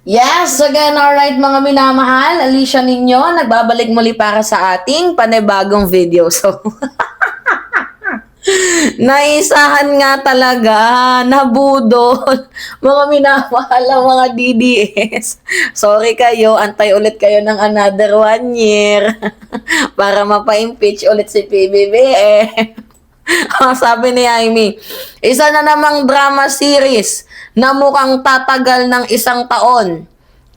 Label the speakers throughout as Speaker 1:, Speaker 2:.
Speaker 1: Yes, again, alright mga minamahal, Alicia ninyo, nagbabalik muli para sa ating panibagong video. So, naisahan nga talaga, nabudol, mga minamahal ang mga DDS. Sorry kayo, antay ulit kayo ng another 1 year para mapa-impeach ulit si PBBM. Sabi ni Amy, isa na namang drama series na mukhang tatagal ng 1 taon.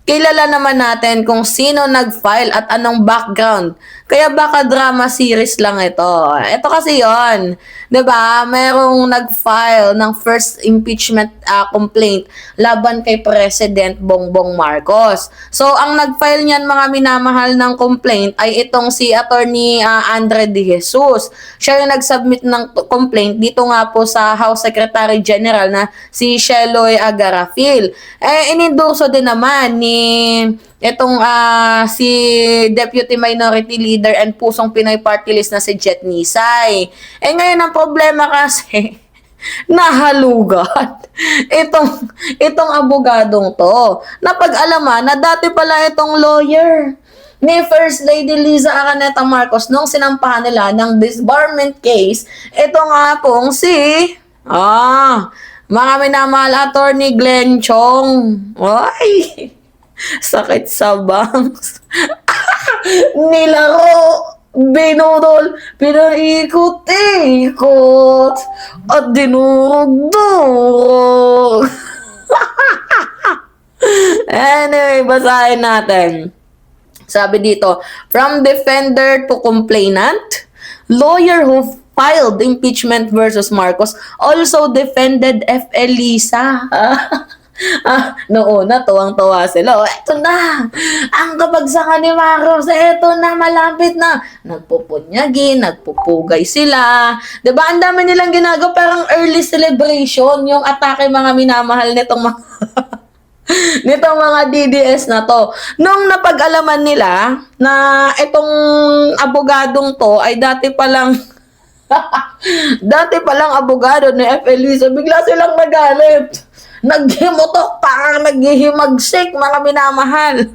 Speaker 1: Kilala naman natin kung sino nag-file at anong background. Kaya baka drama series lang ito. Ito kasi yon, 'di ba? Merong nag-file ng first impeachment complaint laban kay President Bongbong Marcos. So, ang nag-file niyan mga minamahal ng complaint ay itong si Attorney Andre De Jesus. Siya yung nag-submit ng complaint dito nga po sa House Secretary General na si Sheloy Agarafil. Inendorso din naman ni itong si Deputy Minority Leader and Pusong Pinoy Party List na si Jet Nisay. Ngayon ang problema kasi, nahalugat itong abogadong to. Napag-alaman na dati pala itong lawyer ni First Lady Liza Araneta Marcos nung sinampahan nila ng disbarment case. Ito nga pong si mga minamahal Attorney Glenn Chong. Ay! Sakit sa bangs. Nilaro, binudol, pinaikot-ikot, at dinurog-durog. Anyway, basahin natin. Sabi dito, from defender to complainant, lawyer who filed impeachment versus Marcos also defended F. Elisa. Noon na, tuwang-tuwa sila. Eto na! Ang kabagsakan ni Marcos, eto na, malapit na. Nagpupunyagi, nagpupugay sila. Diba, ang dami nilang ginagawa, parang early celebration, yung atake mga minamahal nitong mga nitong mga DDS na to. Nung napag-alaman nila na itong abogadong to ay dati palang abogado ni F. Elisa, bigla silang nagalit. Naghimutok, parang naghihimagsik, mga minamahal.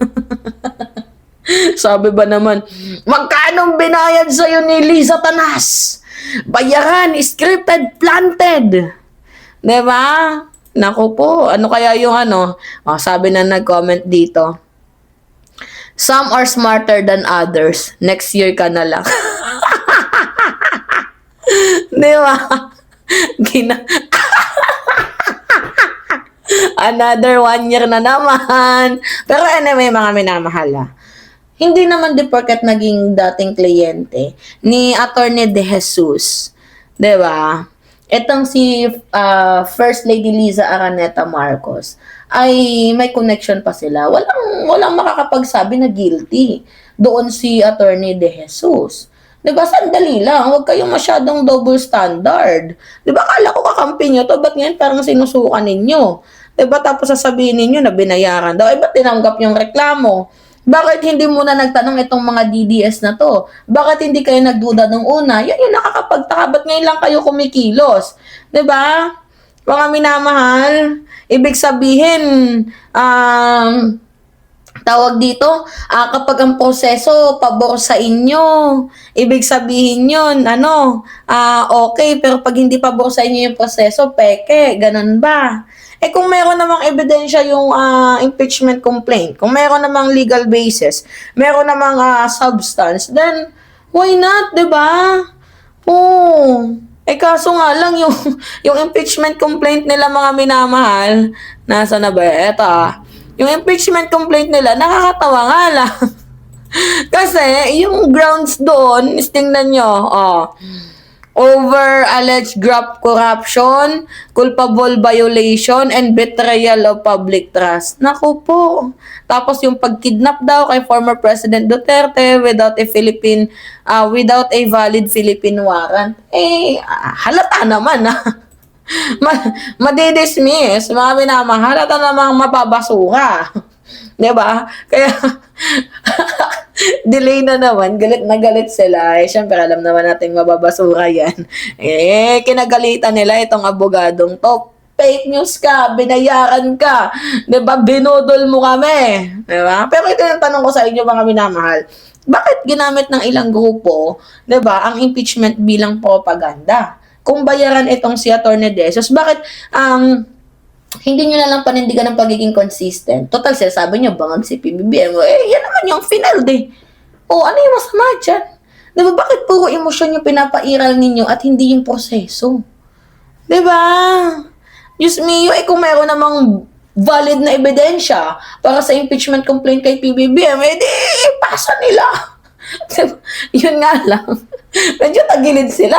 Speaker 1: Sabi ba naman, magkanong binayad sa'yo ni Liza Tanas? Bayaran, scripted, planted. Diba? Naku po, ano kaya yung sabi na nag-comment dito. Some are smarter than others. Next year ka na lang. Diba? Another 1 year na naman. Pero anyway, mga minamahal, hindi naman di porket naging dating kliyente ni Attorney De Jesus. Diba? Itong si First Lady Liza Araneta Marcos ay may connection pa sila. Walang makakapagsabi na guilty doon si Attorney De Jesus. Diba, sandali lang, huwag kayong masyadong double standard. Diba, kala ko kakampi nyo to, ba't ngayon parang sinusukan ninyo? Diba, tapos sasabihin ninyo na binayaran daw, ba't tinanggap yung reklamo? Bakit hindi muna nagtanong itong mga DDS na to? Bakit hindi kayo nagduda nung una? Yan yung nakakapagtaka, ba't ngayon lang kayo kumikilos? Diba? Mga minamahal, ibig sabihin, tawag dito, kapag ang proseso pabor sa inyo, ibig sabihin yun, okay, pero pag hindi pabor sa inyo yung proseso, peke, ganun ba? Kung meron namang ebidensya yung impeachment complaint, kung meron namang legal basis, meron namang substance, then why not, diba? Kaso nga lang yung impeachment complaint nila, mga minamahal, nasa na ba? Eto yung impeachment complaint nila, nakakatawa nga lang. Kasi, yung grounds doon, tingnan nyo, over alleged graft corruption, culpable violation, and betrayal of public trust. Naku po. Tapos yung pagkidnap daw kay former President Duterte without a valid Philippine warrant. Halata naman madidismiss, mga minamahal, at namang mababasura. Diba? Kaya, delay na naman, galit sila. Syempre, alam naman natin mababasura yan. Kinagalitan nila itong abogadong to. fake news ka, binayaran ka, 'di ba? Binodol mo kami, 'di ba? Pero ito yung tanong ko sa inyo mga minamahal. Bakit ginamit ng ilang grupo, 'di ba, ang impeachment bilang propaganda? Kung bayaran itong si Atty. Desos, bakit hindi nyo na lang panindigan ng pagiging consistent? Total, sabi nyo, bangag si PBBM. Yan naman yung final eh. Ano yung masama dyan? Diba, bakit puro emosyon yung pinapairal ninyo at hindi yung proseso? Diba? Diyos mio, kung meron namang valid na ebidensya para sa impeachment complaint kay PBBM, di, pasa nila. Diba? Yun nga lang. Medyo tagilid sila.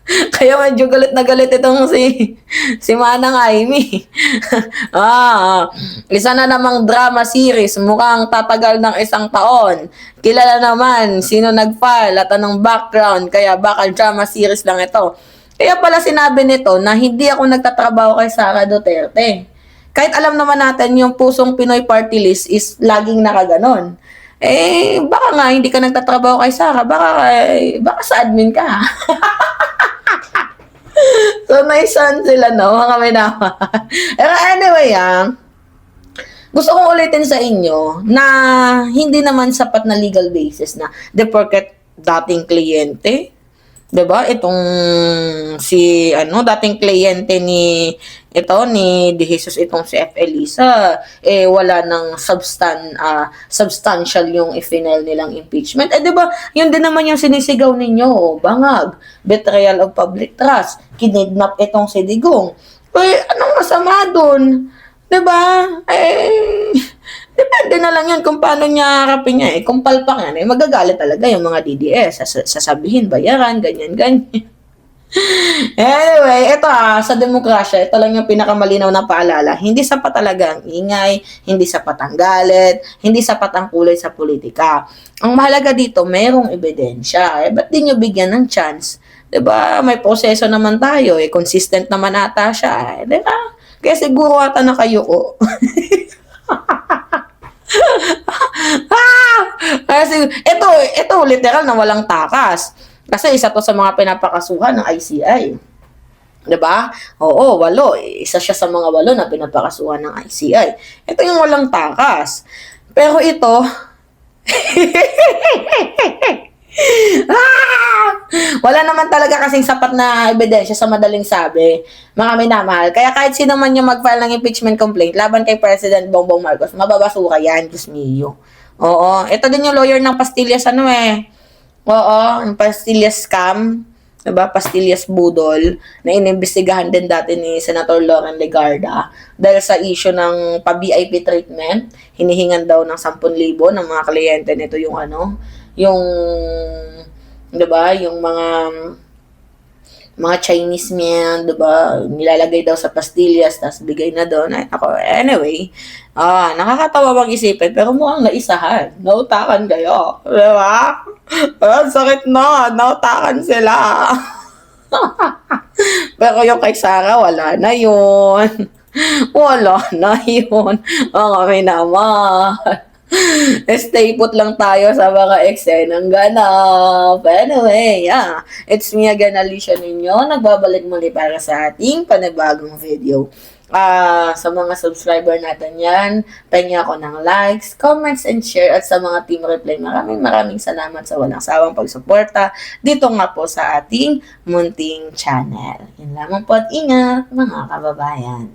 Speaker 1: Kaya medyo galit na galit itong si Manang Amy. Isa na namang drama series, mukhang tatagal ng 1 taon. Kilala naman sino nag-file at anong background, kaya baka drama series lang ito. Kaya pala sinabi nito na hindi ako nagtatrabaho kay Sara Duterte. Kahit alam naman natin yung Pusong Pinoy Party List is laging nakaganon. Baka nga hindi ka nagtatrabaho kay Sara, baka sa admin ka. So, naisan sila, no? Mga minamahal. Pero anyway, gusto kong ulitin sa inyo na hindi naman sapat na legal basis na porket dating kliyente, 'di ba? Itong dating kliyente ni De Jesus, itong si F. Elisa, wala nang substantial yung i-final nilang impeachment. 'Di ba? Yun din naman yung sinisigaw ninyo, bangag, betrayal of public trust, kinidnap itong si Digong. Anong masama dun? 'Di ba? Depende na lang yan kung paano niya harapin niya. Kung palpak yan, magagalit talaga yung mga DDS. Sasabihin, bayaran, ganyan. Anyway, ito sa demokrasya, ito lang yung pinakamalinaw na paalala. Hindi sapat talaga ang ingay, hindi sapat ang galit, hindi sapat ang kulay sa politika. Ang mahalaga dito, merong ebidensya. Ba't di nyo bigyan ng chance? 'Di ba? May proseso naman tayo. Consistent naman ata siya. 'Di ba? Kaya siguro ata na kayo ko. Kasi ito literal na walang takas. Kasi isa to sa mga pinapakasuhan ng ICI. 'Di ba? Oo, 8. Isa siya sa mga 8 na pinapakasuhan ng ICI. Ito yung walang takas. Pero ito wala naman talaga kasing sapat na ebidensya sa madaling sabi, mga minamahal. Kaya kahit sino man yung mag-file ng impeachment complaint laban kay President Bongbong Marcos, mababasuka yan, Diyos mio. Oo, ito din yung lawyer ng Pastillas Oo, yung Pastillas scam, diba? Pastillas budol, na inimbestigahan din dati ni Senator Loren Legarda dahil sa issue ng pa-VIP treatment, hinihingan daw ng 10,000 ng mga kliyente nito yung yung 'di ba, yung mga Chinese man, 'di ba, nilalagay daw sa pastillas tapos bigay na doon. Anyway, nakakatawa mag-isipin pero mukhang naisahan. Nautakan kayo, 'di ba? Sakit na, nautakan sila. Pero yung kay Sara, wala na yun. Wala na yun. May naman. Stay put lang tayo sa mga eksenang ganap. Anyway, it's me again, Alicia ninyo. Nagbabalik muli para sa ating panibagong video. Sa mga subscriber natin yan, pengi ako ng likes, comments, and share. At sa mga Team Reply, maraming salamat sa walang sawang pagsuporta dito nga po sa ating munting channel. Yun lamang po at ingat, mga kababayan.